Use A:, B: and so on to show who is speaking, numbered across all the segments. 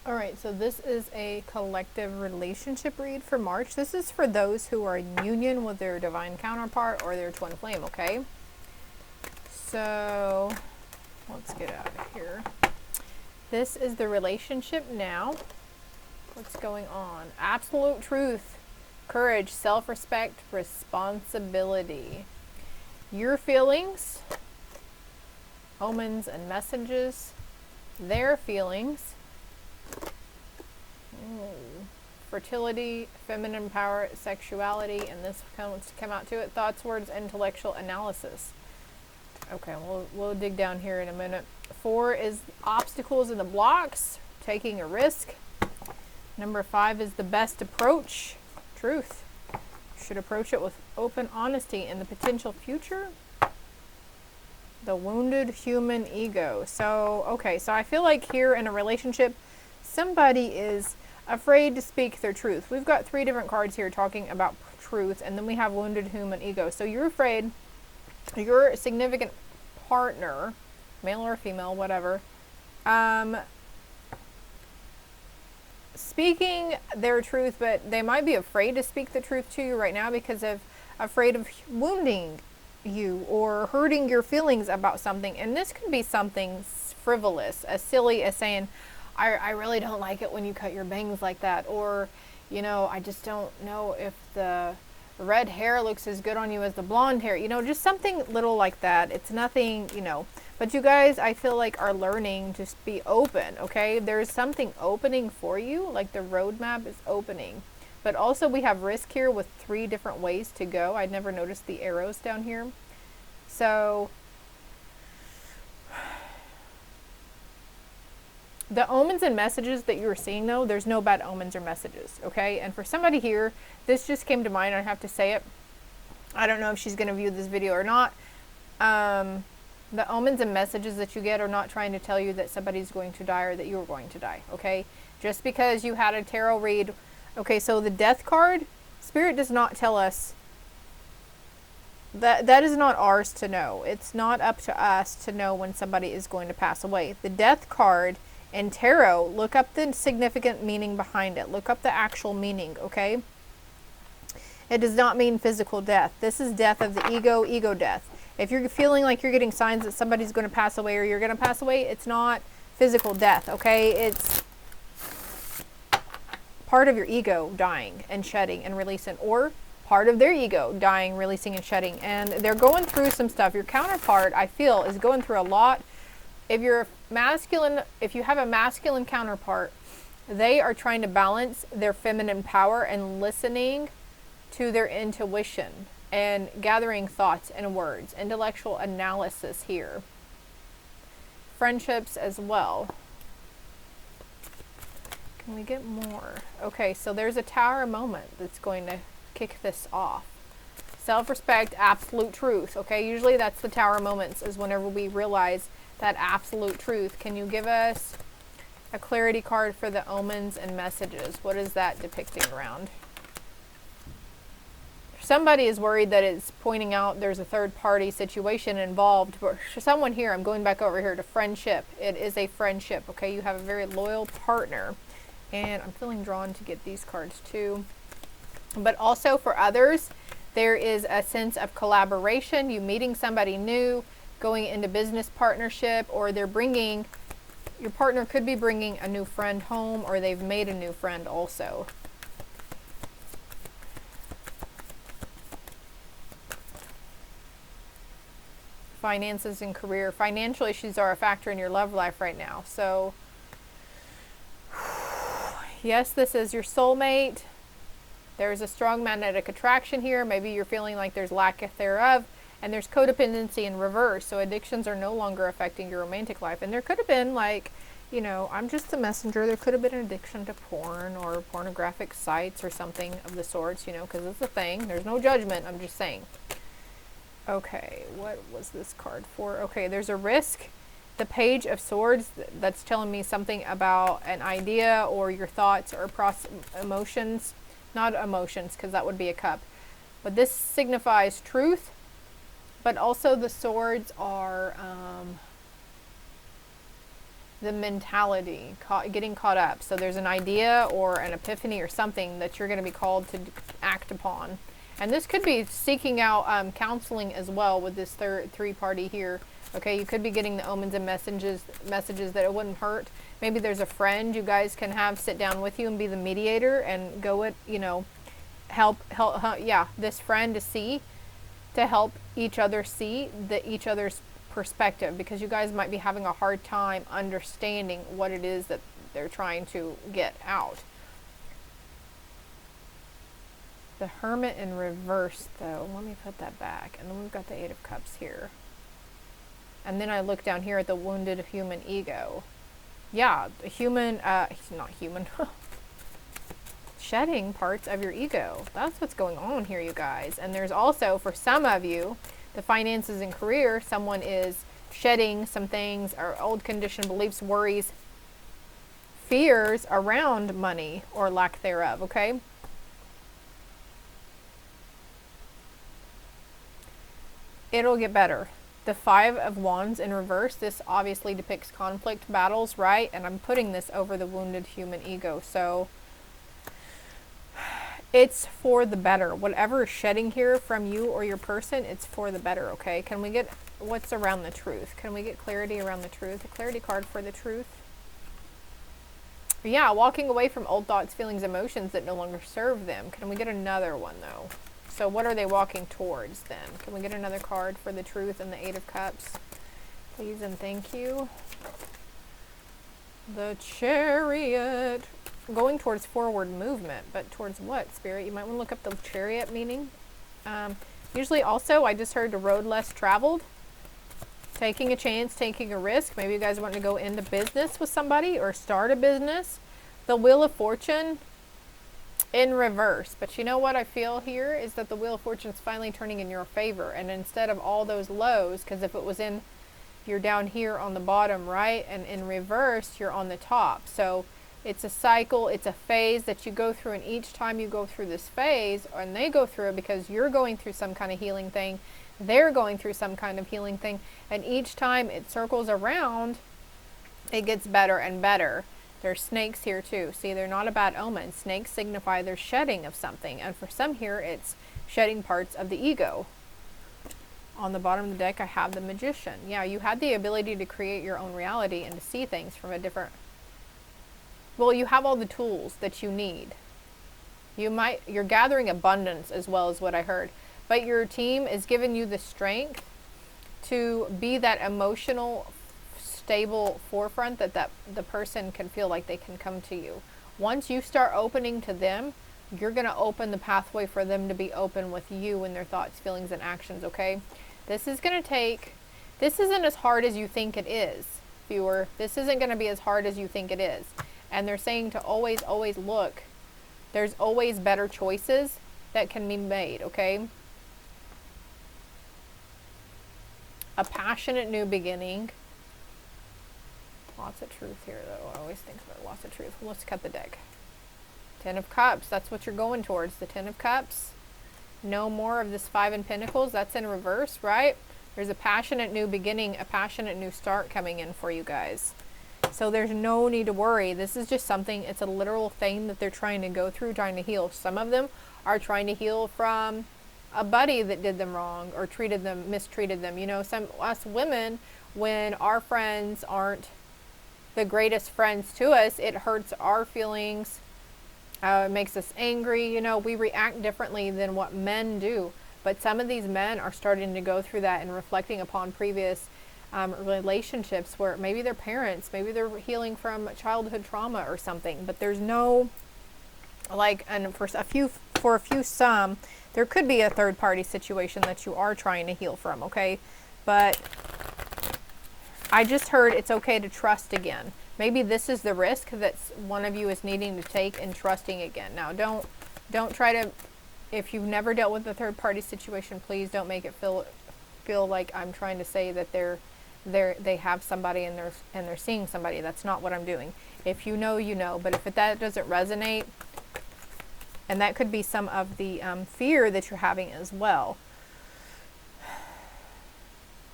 A: All right, so this is a collective relationship read for March. This is for those who are in union with their divine counterpart or their twin flame, okay? So let's get out of here. This is the relationship now. What's going on? Absolute truth, courage, self-respect, responsibility. Your feelings, omens and messages, their feelings, fertility, feminine power, sexuality, and this comes to come out to it, thoughts, words, intellectual analysis. Okay, we'll dig down here in a minute. 4 is obstacles and the blocks, taking a risk. Number 5 is the best approach, truth. Should approach it with open honesty in the potential future. The wounded human ego. So, okay, so I feel like here in a relationship, somebody is afraid to speak their truth. We've got 3 different cards here talking about truth, and then we have wounded human ego. So you're afraid your significant partner, male or female, whatever, speaking their truth, but they might be afraid to speak the truth to you right now because of afraid of wounding you or hurting your feelings about something. And this could be something frivolous, as silly as saying, I really don't like it when you cut your bangs like that, or, you know, I just don't know if the red hair looks as good on you as the blonde hair, you know, just something little like that. It's nothing, you know, but you guys, I feel like, are learning to be open, okay? There's something opening for you, like the roadmap is opening. But also we have risk here with 3 different ways to go. I'd never noticed the arrows down here. So the omens and messages that you were seeing, though, there's no bad omens or messages, okay? And for somebody here, this just came to mind. I have to say it. I don't know if she's going to view this video or not. The omens and messages that you get are not trying to tell you that somebody's going to die or that you're going to die, okay? Just because you had a tarot read. Okay, so the death card, Spirit does not tell us. That is not ours to know. It's not up to us to know when somebody is going to pass away. The death card in tarot, look up the significant meaning behind it. Look up the actual meaning, okay? It does not mean physical death. This is death of the ego death. If you're feeling like you're getting signs that somebody's going to pass away or you're going to pass away, it's not physical death, okay? It's part of your ego dying and shedding and releasing, or part of their ego dying, releasing, and shedding. And they're going through some stuff. Your counterpart, I feel, is going through a lot. If you're masculine, if you have a masculine counterpart, they are trying to balance their feminine power and listening to their intuition and gathering thoughts and words. Intellectual analysis here. Friendships as well. Can we get more? Okay, so there's a tower moment that's going to kick this off. Self-respect, absolute truth. Okay, usually that's the tower moments, is whenever we realize that absolute truth. Can you give us a clarity card for the omens and messages? What is that depicting around? Somebody is worried that it's pointing out there's a third party situation involved. But for someone here, I'm going back over here to friendship. It is a friendship, okay? You have a very loyal partner. And I'm feeling drawn to get these cards too. But also for others, there is a sense of collaboration. You meeting somebody new, going into business partnership, or they're bringing, your partner could be bringing a new friend home, or they've made a new friend also. Finances and career. Financial issues are a factor in your love life right now. So, yes, this is your soulmate. There's a strong magnetic attraction here. Maybe you're feeling like there's lack thereof. And there's codependency in reverse. So addictions are no longer affecting your romantic life. And there could have been, like, you know, I'm just the messenger. There could have been an addiction to porn or pornographic sites or something of the sorts, you know, because it's a thing. There's no judgment. I'm just saying. Okay, what was this card for? Okay, there's a risk. The Page of Swords, that's telling me something about an idea or your thoughts or emotions. Not emotions, because that would be a cup. But this signifies truth. But also the swords are the mentality, getting caught up. So there's an idea or an epiphany or something that you're going to be called to act upon. And this could be seeking out counseling as well with this three party here. Okay, you could be getting the omens and messages that it wouldn't hurt. Maybe there's a friend you guys can have sit down with you and be the mediator and go with, you know, help this friend to help each other see each other's perspective, because you guys might be having a hard time understanding what it is that they're trying to get out. The Hermit in reverse, though, let me put that back. And then we've got the Eight of Cups here. And then I look down here at the wounded human ego. Yeah, the human, not human, shedding parts of your ego. That's what's going on here, you guys. And there's also, for some of you, the finances and career, someone is shedding some things, or old conditioned beliefs, worries, fears around money or lack thereof, okay? It'll get better. The Five of Wands in reverse, this obviously depicts conflict, battles, right? And I'm putting this over the wounded human ego. So it's for the better. Whatever is shedding here from you or your person, it's for the better, okay? Can we get what's around the truth? Can we get clarity around the truth? A clarity card for the truth. Yeah, walking away from old thoughts, feelings, emotions that no longer serve them. Can we get another one, though? So what are they walking towards, then? Can we get another card for the truth and the Eight of Cups? Please and thank you. The Chariot. Going towards forward movement, but towards what, Spirit? You might want to look up the Chariot meaning. Usually also, I just heard the road less traveled. Taking a chance, taking a risk. Maybe you guys want to go into business with somebody or start a business. The Wheel of Fortune in reverse. But you know what I feel here is that the Wheel of Fortune is finally turning in your favor. And instead of all those lows, because if it was in, you're down here on the bottom, right? And in reverse, you're on the top. So it's a cycle, it's a phase that you go through, and each time you go through this phase, and they go through it because you're going through some kind of healing thing, they're going through some kind of healing thing, and each time it circles around, it gets better and better. There's snakes here too. See, they're not a bad omen. Snakes signify their shedding of something, and for some here, it's shedding parts of the ego. On the bottom of the deck, I have the Magician. Yeah, you had the ability to create your own reality and to see things from a different... Well, you have all the tools that you need. You're gathering abundance as well, as what I heard. But your team is giving you the strength to be that emotional, stable forefront that the person can feel like they can come to you. Once you start opening to them, you're going to open the pathway for them to be open with you in their thoughts, feelings, and actions, okay? This isn't as hard as you think it is, viewer. This isn't going to be as hard as you think it is. And they're saying to always, always look. There's always better choices that can be made, okay? A passionate new beginning. Lots of truth here, though. I always think about lots of truth. Let's cut the deck. Ten of Cups. That's what you're going towards. The Ten of Cups. No more of this Five in Pentacles. That's in reverse, right? There's a passionate new beginning, a passionate new start coming in for you guys. So there's no need to worry. This is just something, it's a literal thing that they're trying to go through, trying to heal. Some of them are trying to heal from a buddy that did them wrong or mistreated them. You know, us women, when our friends aren't the greatest friends to us, it hurts our feelings. It makes us angry. You know, we react differently than what men do. But some of these men are starting to go through that and reflecting upon previous relationships where maybe their parents, maybe they're healing from childhood trauma or something, but there's no, like, and for a few some, there could be a third party situation that you are trying to heal from, okay? But I just heard it's okay to trust again. Maybe this is the risk that one of you is needing to take and trusting again. Now, don't try to, if you've never dealt with a third party situation, please don't make it feel like I'm trying to say that they have somebody and they're seeing somebody. That's not what I'm doing. If you know, you know. But if that doesn't resonate, and that could be some of the fear that you're having as well.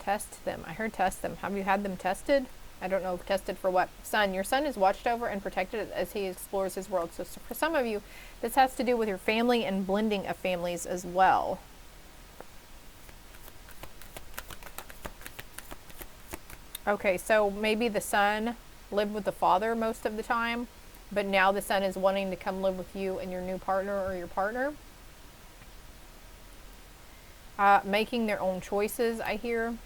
A: Test them. I heard test them. Have you had them tested? I don't know, tested for what. Son, your son is watched over and protected as he explores his world. So for some of you, this has to do with your family and blending of families as well. Okay, so maybe the son lived with the father most of the time, but now the son is wanting to come live with you and your new partner or your partner. Making their own choices, I hear.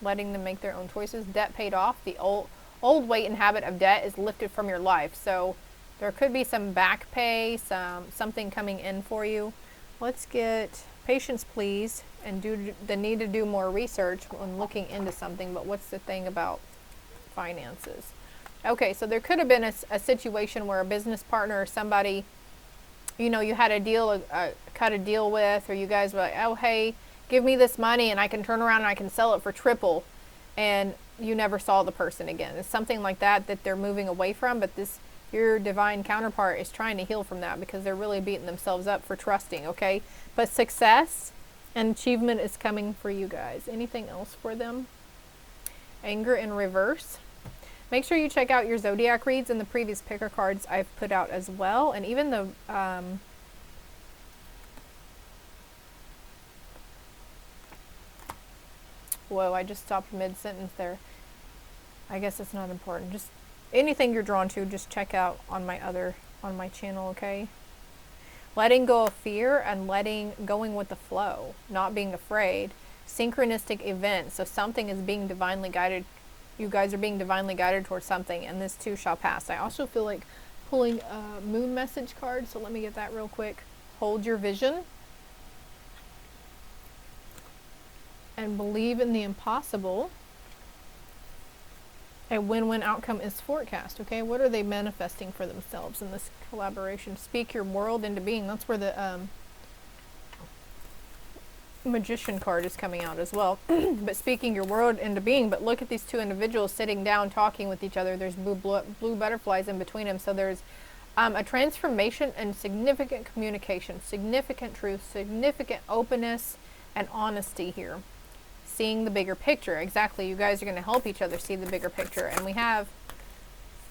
A: Letting them make their own choices. Debt paid off. The old weight and habit of debt is lifted from your life. So there could be some back pay, something coming in for you. Let's get patience, please, and do the need to do more research when looking into something. But what's the thing about finances? Okay, so there could have been a situation where a business partner or somebody, you know, you had a deal, cut a deal with, or you guys were like, oh, hey, give me this money and I can turn around and I can sell it for triple, and you never saw the person again. It's something like that they're moving away from, but your divine counterpart is trying to heal from that because they're really beating themselves up for trusting, okay? But success and achievement is coming for you guys. Anything else for them? Anger in reverse. Make sure you check out your zodiac reads and the previous picker cards I've put out as well, and even the whoa, I just stopped mid-sentence there. I guess it's not important. Just anything you're drawn to, just check out on my channel, okay? Letting go of fear and going with the flow, not being afraid. Synchronistic events, so something is being divinely guided. You guys are being divinely guided towards something, and this too shall pass. I also feel like pulling a moon message card, so let me get that real quick. Hold your vision and believe in the impossible. A win-win outcome is forecast, okay? What are they manifesting for themselves in this collaboration? Speak your world into being. That's where the Magician card is coming out as well. But speaking your world into being. But look at these two individuals sitting down talking with each other. There's blue butterflies in between them. So there's a transformation and significant communication, significant truth, significant openness and honesty here. Seeing the bigger picture. Exactly. You guys are going to help each other see the bigger picture. And we have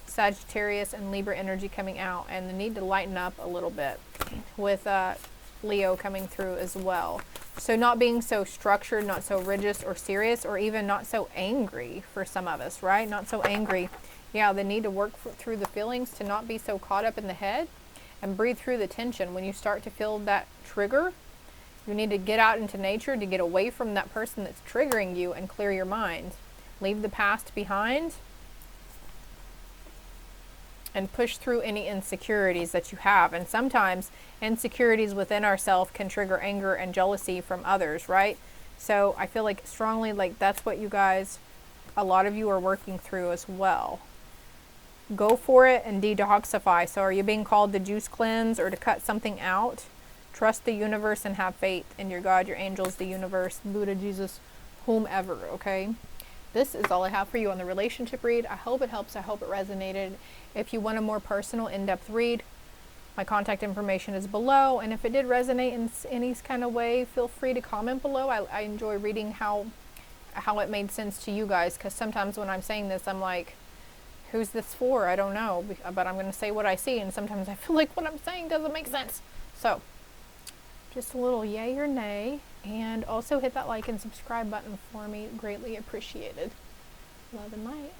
A: Sagittarius and Libra energy coming out, and the need to lighten up a little bit with Leo coming through as well. So not being so structured, not so rigid or serious, or even not so angry for some of us, right? Not so angry. Yeah, the need to work through the feelings, to not be so caught up in the head and breathe through the tension. When you start to feel that trigger, you need to get out into nature to get away from that person that's triggering you and clear your mind. Leave the past behind and push through any insecurities that you have. And sometimes insecurities within ourselves can trigger anger and jealousy from others, right? So I feel like strongly like that's what you guys, a lot of you are working through as well. Go for it and detoxify. So are you being called to juice cleanse or to cut something out? Trust the universe and have faith in your God, your angels, the universe, Buddha, Jesus, whomever, okay? This is all I have for you on the relationship read. I hope it helps. I hope it resonated. If you want a more personal, in-depth read, my contact information is below. And if it did resonate in any kind of way, feel free to comment below. I enjoy reading how it made sense to you guys, because sometimes when I'm saying this, I'm like, who's this for? I don't know, but I'm going to say what I see, and sometimes I feel like what I'm saying doesn't make sense. So just a little yay or nay, and also hit that like and subscribe button for me. Greatly appreciated. Love and light.